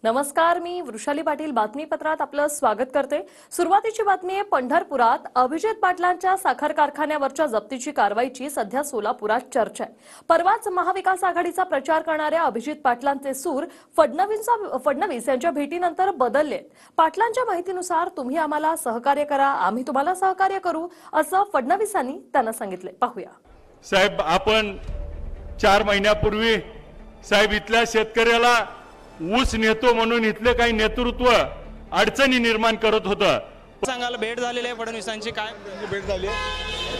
नमस्कार, मी वृषाली पाटील बातमीपत्रात आपलं स्वागत करते। सुरुवातीची बातमी आहे पंढरपुरात अभिजित पाटलांच्या साखर कारखान्यावरच्या जप्तीची कारवाईची सध्या सोलापुरात चर्चा आहे। परवाच महाविकास आघाडीचा प्रचार करणाऱ्या अभिजित पाटलांचे सूर फडणवीस यांच्या भेटीनंतर बदलले। पाटलांच्या माहितीनुसार तुम्ही आम्हाला सहकार्य करा, आम्ही तुम्हाला सहकार्य करू, असं फडणवीसांनी त्यांना सांगितले। पाहूया। साहेब, आपण 4 महिन्यापूर्वी साहेब इथल्या शेतकऱ्याला ऊस नेतो म्हणून इथले काही नेतृत्व अडचणी निर्माण करत होतं। सांगायला भेट झालेली आहे फडणवीसांची, काय भेट झाली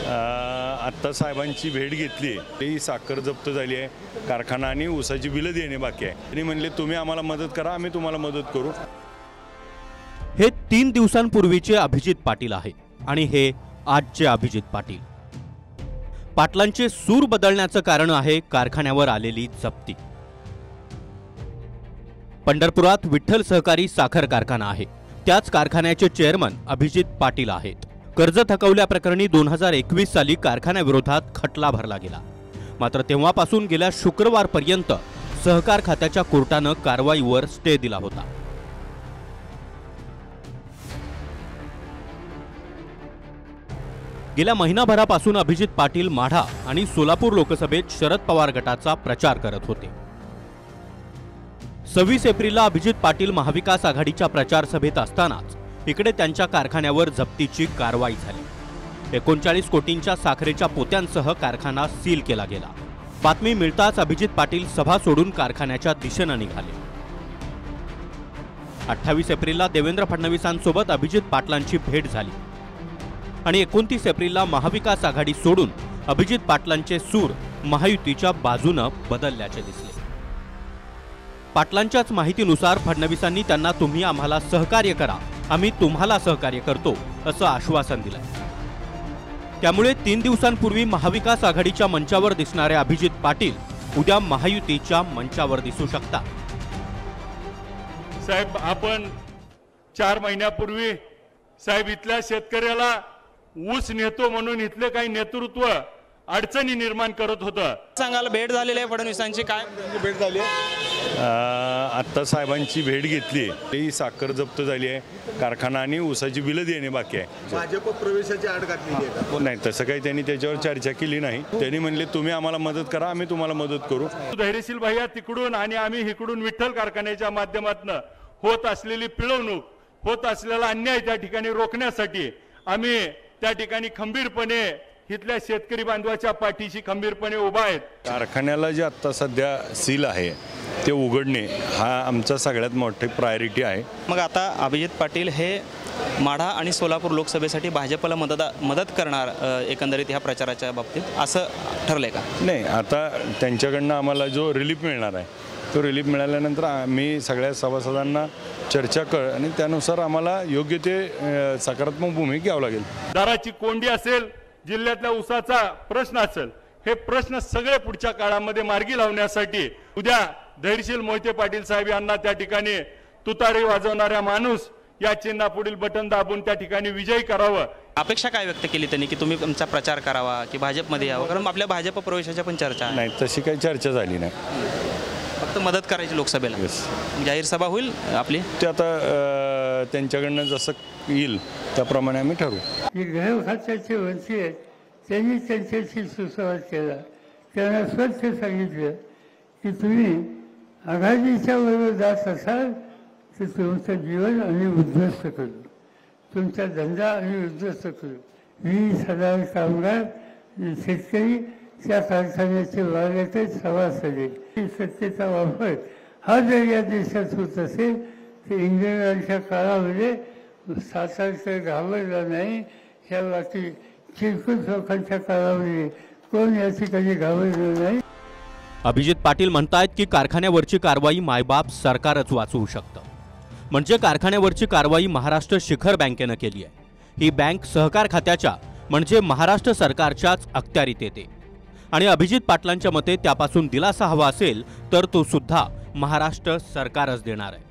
आत्ता साहेबांची भेट घेतली। ही साखर जप्त झाली आहे, कारखाना आणि ऊसाची बिलं देणे बाकी आहे। त्यांनी म्हणले तुम्ही आम्हाला मदत करा, आम्ही तुम्हाला मदत करू। हे 3 दिवसांपूर्वीचे अभिजित पाटील आहे आणि हे आजचे अभिजित पाटील। पाटलांचे सूर बदलण्याचं कारण आहे कारखान्यावर आलेली जप्ती। पंढरपुरात विठ्ठल सहकारी साखर कारखाना आहे, त्याच कारखान्याचे चेअरमन अभिजित पाटील आहेत। कर्ज थकवल्याप्रकरणी 2021 साली कारखान्याविरोधात खटला भरला गेला, मात्र तेव्हापासून गेल्या शुक्रवारपर्यंत सहकार खात्याच्या कोर्टानं कारवाईवर स्टे दिला होता। गेल्या महिनाभरापासून अभिजित पाटील माढा आणि सोलापूर लोकसभेत शरद पवार गटाचा प्रचार करत होते। 26 एप्रिलला अभिजित पाटील महाविकास आघाडीच्या प्रचार सभेत असतानाच इकडे त्यांच्या कारखान्यावर जप्तीची कारवाई झाली। 39 कोटींच्या साखरेच्या पोत्यांसह कारखाना सील केला गेला। बातमी मिळताच अभिजित पाटील सभा सोडून कारखान्याच्या दिशेने निघाले। 28 एप्रिलला देवेंद्र फडणवीसांसोबत अभिजित पाटलांची भेट झाली आणि 29 एप्रिलला महाविकास आघाडी सोडून अभिजित पाटलांचे सूर महायुतीच्या बाजूने बदलल्याचे दिसले। पाटलांच्याच माहितीनुसार फडणवीसांनी त्यांना तुम्ही आम्हाला सहकार्य करा, आम्ही तुम्हाला सहकार्य करतो, असं आश्वासन दिलंय। त्यामुळे 3 दिवसांपूर्वी महाविकास आघाडीच्या मंचावर दिसणारे अभिजित पाटील उद्या महायुतीच्या मंचावर दिसू शकतात। साहेब, आपण 4 महिन्यापूर्वी साहेब इथल्या शेतकऱ्याला ऊस नेतो म्हणून इथले काही नेतृत्व अडचणी निर्माण करत होतं। सांगायला भेट झालेली आहे फडणवीसांची, काय भेट झाली आत्ता साहेबांची भेट घेतली। ही साखर जप्त झाली आहे, कारखाना आणि ऊसाची बिलं देणे बाकी आहे। भाजप प्रवेशाची आड घातलेली आहे का? नाही, तसं काही त्यांनी त्याच्यावर चर्चा केली नाही। त्यांनी म्हणले तुम्ही आम्हाला मदत करा, आम्ही तुम्हाला मदत करू। धैर्यशील भैया तिकडून आणि आम्ही इकडून विठ्ठल कारखान्याच्या माध्यमातून होत असलेली पिळवणूक, होत असलेला अन्याय त्या ठिकाणी रोखण्यासाठी आम्ही त्या ठिकाणी खंबीरपणे इथल्या शेतकरी बांधवाच्या पाठीशी खंबीरपणे उभा आहेत। कारखान्याला जे आता सध्या सील आहे ते उघडणे हा आमचा सगळ्यात मोठी प्रायोरिटी आहे। मग आता अभिजित पाटील हे माढा आणि सोलापूर लोकसभेसाठी भाजपला मदत करणार एकंदरीत ह्या प्रचाराच्या बाबतीत असं ठरलंय का? नाही, आता त्यांच्याकडनं आम्हाला जो रिलीफ मिळणार आहे तो रिलीफ मिळाल्यानंतर आम्ही सगळ्या सभासदांना चर्चा कर आणि त्यानुसार आम्हाला योग्य ते सकारात्मक भूमिका घ्यावं लागेल। दराची कोंडी असेल, जिल्ह्यातल्या ऊसाचा प्रश्न असेल, हे प्रश्न सगळे पुढच्या काळामध्ये मार्गी लावण्यासाठी उद्या धैर्यशील मोहिते पाटील साहेब यांना त्या ठिकाणी तुतारी वाजवणाऱ्या माणूस या चिन्हापुढील बटन दाबून त्या ठिकाणी विजयी करावं। अपेक्षा काय व्यक्त केली त्यांनी की तुम्ही तुमचा प्रचार करावा की भाजपमध्ये यावं? कारण आपल्या भाजप प्रवेशाच्या पण चर्चा नाही, तशी काही चर्चा झाली नाही, फक्त मदत करायची लोकसभेला। जाहीर सभा होईल आपली, ते आता त्यांच्याकडनं जसं येईल त्याप्रमाणे आम्ही ठरवू। गृह खात्याचे मंत्री आहेत, त्यांनी त्यांच्याशी सुसंवाद केला। त्यांना स्वच्छ सांगितलं की तुम्ही आघाडीच्या बरोबर जात असाल तर तुमचं जीवन आम्ही उद्ध्वस्त करू, तुमचा धंदा आम्ही उद्ध्वस्त करू। 20,000 कामगार शेतकरी त्या कारखान्याचे वागते सभासद आहेत। सत्तेचा वापर हा जर या देशात होत असेल तर इंग्रजांच्या काळामध्ये सातारचं घाबरला नाही, ह्या बाकी किरकोळ लोकांच्या काळामध्ये कोण या ठिकाणी घाबरलं नाही। अभिजित पाटील म्हणतायत की कारखान्यावरची कारवाई मायबाप सरकारच वाचवू शकतं। म्हणजे कारखान्यावरची कारवाई महाराष्ट्र शिखर बँकेनं केली आहे। ही बँक सहकार खात्याच्या म्हणजे महाराष्ट्र सरकारच्याच अखत्यारीत येते आणि अभिजित पाटलांच्या मते त्यापासून दिलासा हवा असेल तर तो सुद्धा महाराष्ट्र सरकारच देणार आहे।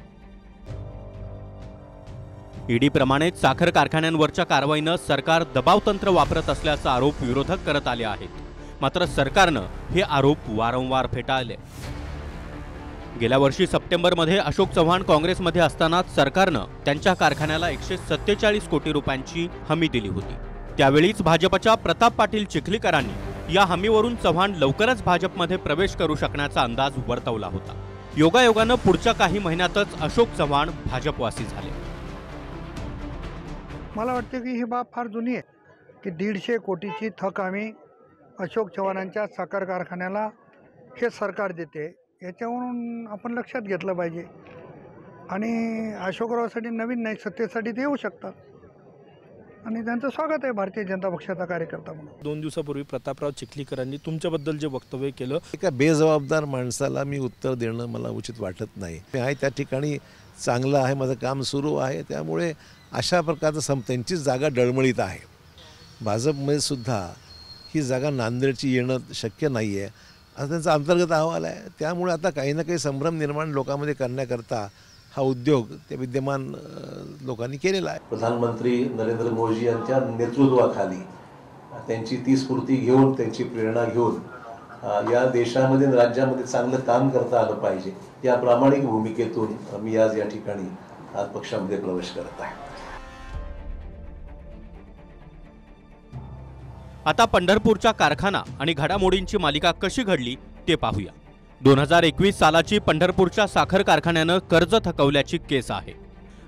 ईडी प्रमाणेच साखर कारखान्यांवरच्या कारवाईनं सरकार दबावतंत्र वापरत असल्याचा आरोप विरोधक करत आले आहेत। मात्र सरकारनं हे आरोप वारंवार फेटाळले। गेल्या वर्षी सप्टेंबरमध्ये अशोक चव्हाण काँग्रेसमध्ये असतानाच सरकारनं त्यांच्या कारखान्याला 147 कोटी रुपयांची हमी दिली होती। त्यावेळीच भाजपच्या प्रताप पाटील चिखलीकरांनी या हमीवरून चव्हाण लवकरच भाजपमध्ये प्रवेश करू शकण्याचा अंदाज वर्तवला होता। योगायोगानं पुढच्या काही महिन्यातच अशोक चव्हाण भाजपवासी झाले। मला वाटते की ही बाब फार जुनी आहे की 150 कोटीची थक आम्ही अशोक चव्हाणांच्या साखर कारखान्याला हे सरकार देते, याच्यावरून आपण लक्षात घेतलं पाहिजे। आणि अशोकरावसाठी नवीन नाही, सत्तेसाठी ते येऊ शकतात आणि त्यांचं स्वागत आहे भारतीय जनता पक्षाचा कार्यकर्ता म्हणून। 2 दिवसापूर्वी प्रतापराव चिखलीकरांनी तुमच्याबद्दल जे वक्तव्य केलं, एका बेजबाबदार माणसाला मी उत्तर देणं मला उचित वाटत नाही। मी आहे त्या ठिकाणी चांगलं आहे, माझं काम सुरू आहे, त्यामुळे अशा प्रकारचं त्यांचीच जागा डळमळीत आहे। भाजपमध्ये सुद्धा ही जागा नांदेडची येणं शक्य नाही आहे असं त्यांचा अंतर्गत अहवाल आहे। त्यामुळे आता काही ना काही संभ्रम निर्माण लोकांमध्ये करण्याकरता हा उद्योग त्या विद्यमान लोकांनी केलेला आहे। प्रधानमंत्री नरेंद्र मोदी यांच्या नेतृत्वाखाली त्यांची ती स्फूर्ती घेऊन, त्यांची प्रेरणा घेऊन या देशामध्ये आणि राज्यामध्ये चांगलं काम करता आलं पाहिजे, या प्रामाणिक भूमिकेतून मी आज या ठिकाणी आज पक्षामध्ये प्रवेश करत आहे। आता पंढरपूरच्या कारखाना आणि घडामोडींची मालिका कशी घडली ते पाहूया। 2021 सालाची पंढरपूरच्या साखर कारखान्यानं कर्ज थकवल्याची केस आहे।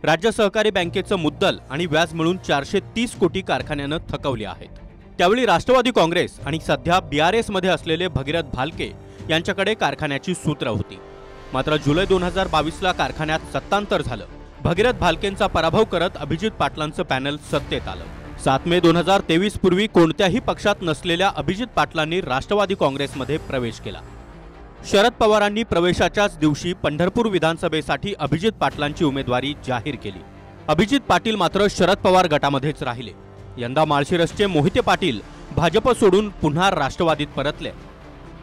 राज्य सहकारी बँकेचं मुद्दल आणि व्याज मिळून 430 कोटी कारखान्यानं थकवले आहेत। त्यावेळी राष्ट्रवादी काँग्रेस आणि सध्या BRS मध्ये असलेले भगीरथ भालके यांच्याकडे कारखान्याची सूत्र होती। मात्र जुलै 2022ला कारखान्यात सत्तांतर झालं। भगीरथ भालकेंचा पराभव करत अभिजित पाटलांचं पॅनल सत्तेत आलं। 7 मे 2023 पूर्वी कोणत्याही पक्षात नसलेल्या अभिजित पाटलांनी राष्ट्रवादी काँग्रेसमध्ये प्रवेश केला। शरद पवारांनी प्रवेशाच्याच दिवशी पंढरपूर विधानसभेसाठी अभिजित पाटलांची उमेदवारी जाहीर केली। अभिजित पाटील मात्र शरद पवार गटामध्येच राहिले। यंदा माळशिरसचे मोहिते पाटील भाजप सोडून पुन्हा राष्ट्रवादीत परतले।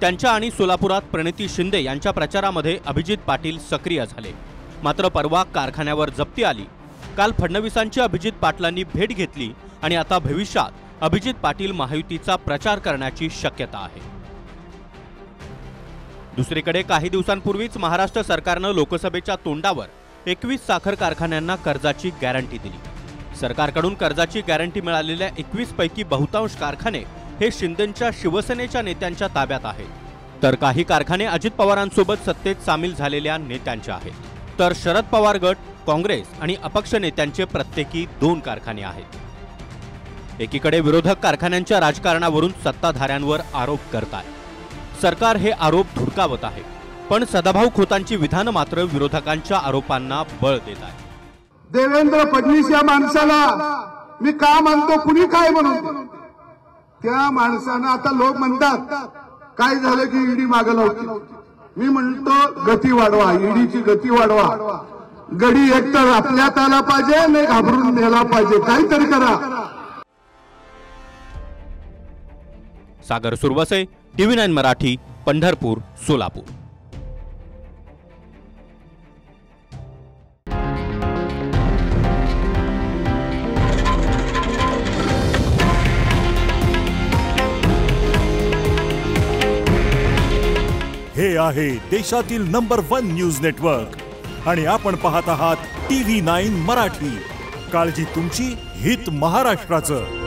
त्यांच्या आणि सोलापुरात प्रणिती शिंदे यांच्या प्रचारामध्ये अभिजित पाटील सक्रिय झाले। मात्र परवा कारखान्यावर जप्ती आली। काल फडणवीसांची अभिजित पाटलांनी भेट घेतली आणि आता भविष्यात अभिजित पाटील महायुतीचा प्रचार करण्याची शक्यता आहे। दुसरीकडे काही दिवसांपूर्वीच महाराष्ट्र सरकारनं लोकसभेच्या तोंडावर 21 साखर कारखान्यांना कर्जाची गॅरंटी दिली। सरकारकडून कर्जाची गॅरंटी मिळालेल्या 21 पैकी बहुतांश कारखाने हे शिंदेंच्या शिवसेनेच्या नेत्यांच्या ताब्यात आहेत, तर काही कारखाने अजित पवारांसोबत सत्तेत सामील झालेल्या नेत्यांचे आहेत। तर शरद पवार गट, काँग्रेस आणि अपक्ष नेत्यांचे प्रत्येकी 2 कारखाने आहेत। एकीकडे विरोधक कारखान्यांच्या राजकारणावरून सत्ताधाऱ्यांवर आरोप करतात। सरकार हे आरोप धुडकावत आहे, पण सदाभाऊ खोतांची विधानं मात्र विरोधकांच्या आरोपांना बळ देत आहे। देवेंद्र फडणवीस या माणसाला मी का मानतो, कुणी काय म्हणून, त्या माणसानं आता लोक म्हणतात काय झालं की ईडी मागे लावते। मी म्हणतो गती वाढवा, ईडीची गती वाढवा। गडी एकतर आपल्यात आला पाहिजे, नाही घाबरून नेला पाहिजे, काहीतरी करा। सागर सुरवसे, TV9 मराठी, पंढरपूर, सोलापूर। हे आहे देशातील नंबर 1 न्यूज नेटवर्क आणि आपण पाहत आहात TV9 मराठी। काळजी तुमची, हित महाराष्ट्राचं।